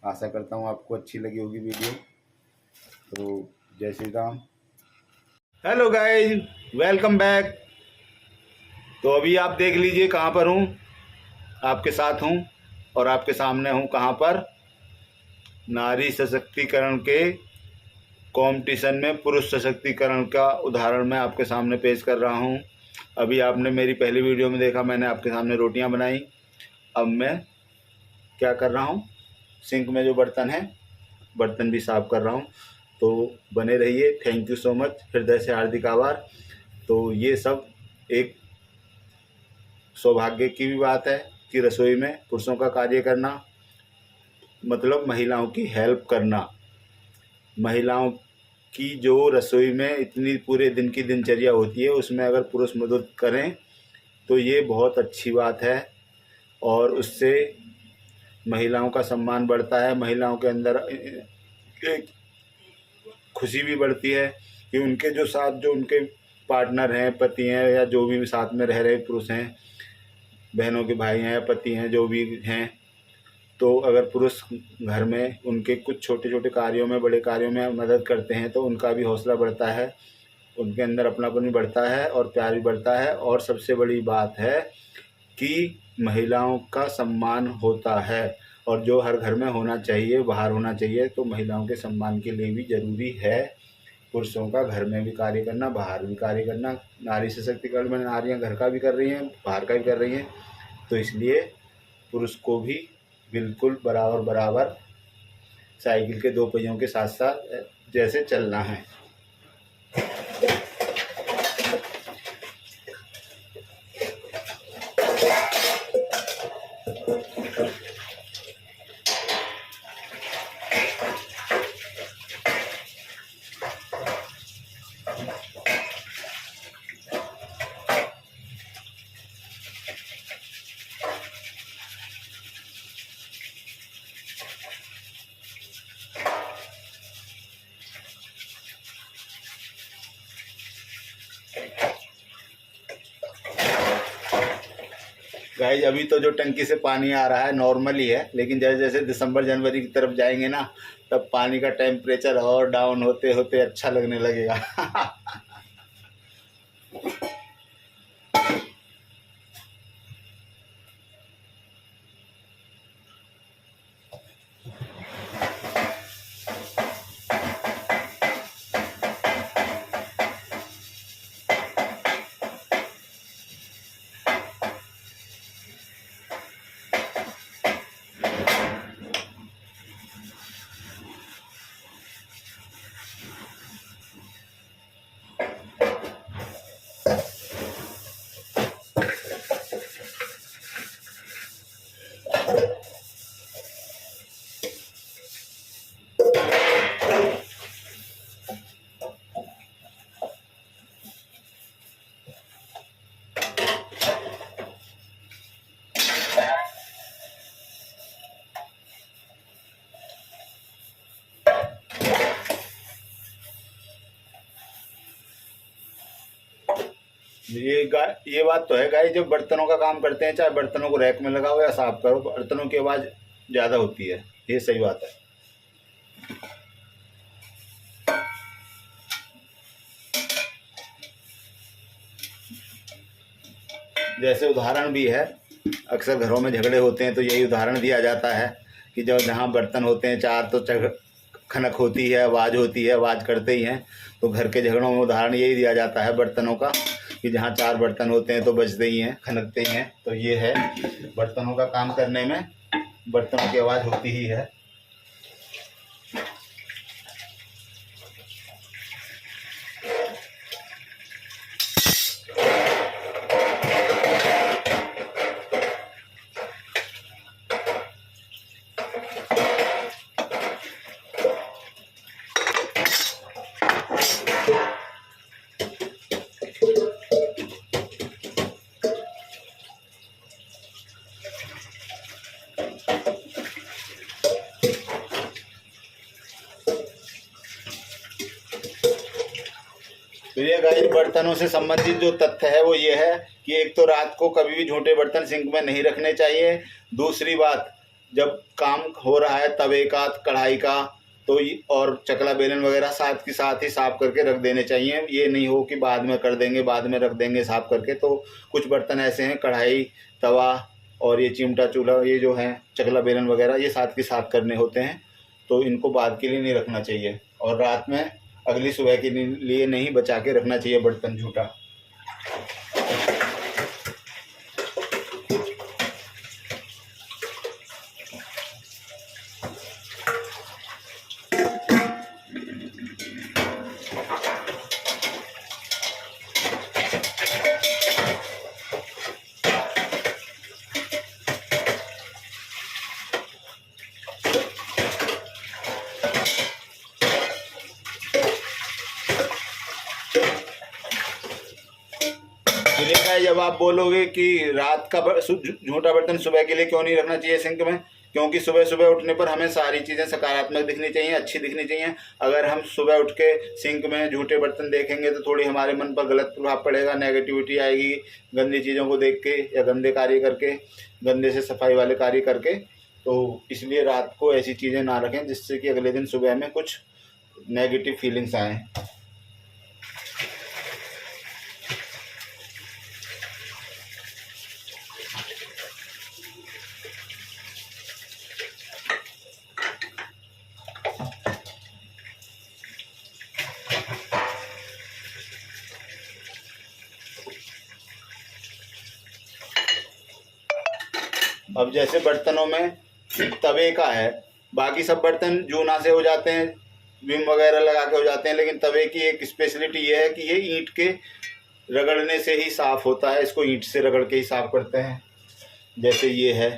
आशा करता हूँ आपको अच्छी लगी होगी वीडियो। तो जय Shri Ram. Hello guys, welcome back. तो अभी आप देख लीजिए कहाँ पर हूँ, आपके साथ हूँ और आपके सामने हूँ कहाँ पर, नारी सशक्तिकरण के कंपटीशन में पुरुष सशक्तिकरण का उदाहरण मैं आपके सामने पेश कर रहा हूँ। अभी आपने मेरी पहली वीडियो में देखा, मैंने आपके सामने रोटियां बनाई। अब मैं क्या कर रहा हूँ, सिंक में जो बर्तन है, बर्तन भी साफ कर रहा हूँ। तो बने रहिए, थैंक यू सो मच, हृदय से हार्दिक आभार। तो ये सब एक सौभाग्य की भी बात है कि रसोई में पुरुषों का कार्य करना मतलब महिलाओं की हेल्प करना। महिलाओं की जो रसोई में इतनी पूरे दिन की दिनचर्या होती है, उसमें अगर पुरुष मदद करें तो ये बहुत अच्छी बात है, और उससे महिलाओं का सम्मान बढ़ता है। महिलाओं के अंदर एक खुशी भी बढ़ती है कि उनके जो साथ जो उनके पार्टनर हैं, पति हैं, या जो भी साथ में रह रहे पुरुष हैं, बहनों के भाई हैं या पति हैं, जो भी हैं, तो अगर पुरुष घर में उनके कुछ छोटे छोटे कार्यों में, बड़े कार्यों में मदद करते हैं तो उनका भी हौसला बढ़ता है, उनके अंदर अपनापन भी बढ़ता है और प्यार भी बढ़ता है। और सबसे बड़ी बात है कि महिलाओं का सम्मान होता है, और जो हर घर में होना चाहिए, बाहर होना चाहिए। तो महिलाओं के सम्मान के लिए भी ज़रूरी है पुरुषों का घर में भी कार्य करना, बाहर भी कार्य करना। नारी सशक्तिकरण में नारियाँ घर का भी कर रही हैं, बाहर का भी कर रही हैं। तो इसलिए पुरुष को भी बिल्कुल बराबर बराबर साइकिल के दो पहियों के साथ साथ जैसे चलना है। गाइस अभी तो जो टंकी से पानी आ रहा है नॉर्मल ही है, लेकिन जैसे जैसे दिसंबर जनवरी की तरफ जाएंगे ना, तब पानी का टेम्परेचर और डाउन होते होते अच्छा लगने लगेगा। ये बात तो है गाइस, जब बर्तनों का काम करते हैं, चाहे बर्तनों को रैक में लगाओ या साफ करो, बर्तनों की आवाज़ ज़्यादा होती है, ये सही बात है। जैसे उदाहरण भी है, अक्सर घरों में झगड़े होते हैं तो यही उदाहरण दिया जाता है कि जब जहाँ बर्तन होते हैं चार, तो खनक होती है, आवाज़ होती है, आवाज़ करते ही हैं। तो घर के झगड़ों में उदाहरण यही दिया जाता है बर्तनों का, कि जहाँ चार बर्तन होते हैं तो बजते ही हैं, खनकते ही हैं। तो ये है बर्तनों का काम करने में बर्तनों की आवाज़ होती ही है। तो ये गाइस बर्तनों से संबंधित जो तथ्य है वो ये है कि एक तो रात को कभी भी झूठे बर्तन सिंक में नहीं रखने चाहिए। दूसरी बात, जब काम हो रहा है तवे का, कढ़ाई का, तो और चकला बेलन वगैरह साथ के साथ ही साफ़ करके रख देने चाहिए। ये नहीं हो कि बाद में कर देंगे, बाद में रख देंगे साफ़ करके। तो कुछ बर्तन ऐसे हैं, कढ़ाई, तवा और ये चिमटा, चूल्हा, ये जो हैं चकला बेलन वगैरह, ये साथ के साथ करने होते हैं, तो इनको बाद के लिए नहीं रखना चाहिए। और रात में अगली सुबह के लिए नहीं बचा के रखना चाहिए बर्तन झूठा। जब आप बोलोगे कि रात का झूठा बर्तन सुबह के लिए क्यों नहीं रखना चाहिए सिंक में, क्योंकि सुबह सुबह उठने पर हमें सारी चीज़ें सकारात्मक दिखनी चाहिए, अच्छी दिखनी चाहिए। अगर हम सुबह उठ के सिंक में झूठे बर्तन देखेंगे तो थोड़ी हमारे मन पर गलत प्रभाव पड़ेगा, नेगेटिविटी आएगी गंदी चीज़ों को देख के या गंदे कार्य करके, गंदे से सफाई वाले कार्य करके। तो इसलिए रात को ऐसी चीज़ें ना रखें जिससे कि अगले दिन सुबह में कुछ नेगेटिव फीलिंग्स आएँ। अब जैसे बर्तनों में तवे का है, बाकी सब बर्तन जूना से हो जाते हैं, विम वगैरह लगा के हो जाते हैं, लेकिन तवे की एक स्पेशलिटी ये है कि ये ईंट के रगड़ने से ही साफ़ होता है। इसको ईंट से रगड़ के ही साफ़ करते हैं, जैसे ये है।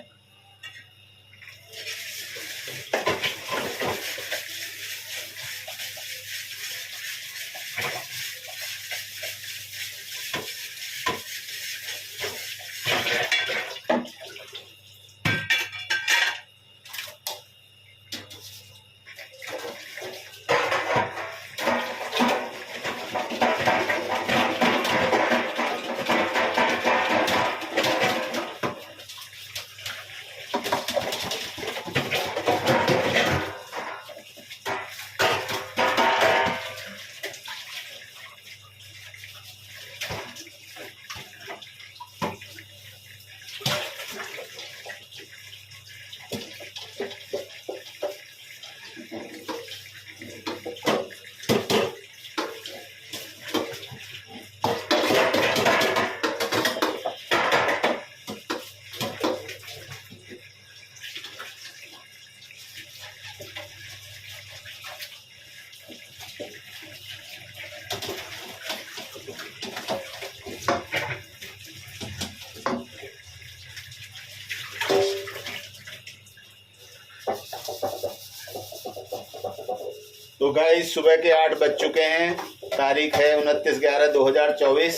तो गाइस सुबह के 8 बज चुके हैं, तारीख है 29/11/2024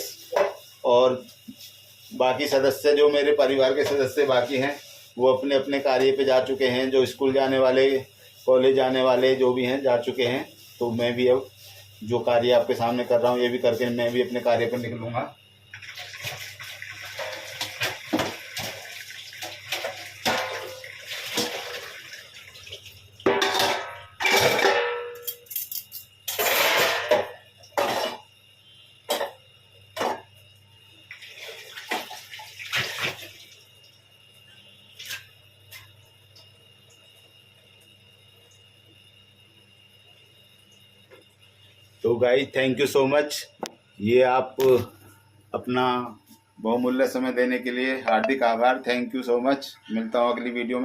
और बाकी सदस्य जो मेरे परिवार के सदस्य बाकी हैं वो अपने अपने कार्य पे जा चुके हैं। जो स्कूल जाने वाले, कॉलेज जाने वाले जो भी हैं जा चुके हैं। तो मैं भी अब जो कार्य आपके सामने कर रहा हूँ ये भी करके मैं भी अपने कार्य पर निकलूँगा। तो guys thank you so much, ये आप अपना बहुमूल्य समय देने के लिए हार्दिक आभार। Thank you so much. मिलता हूँ अगली वीडियो में।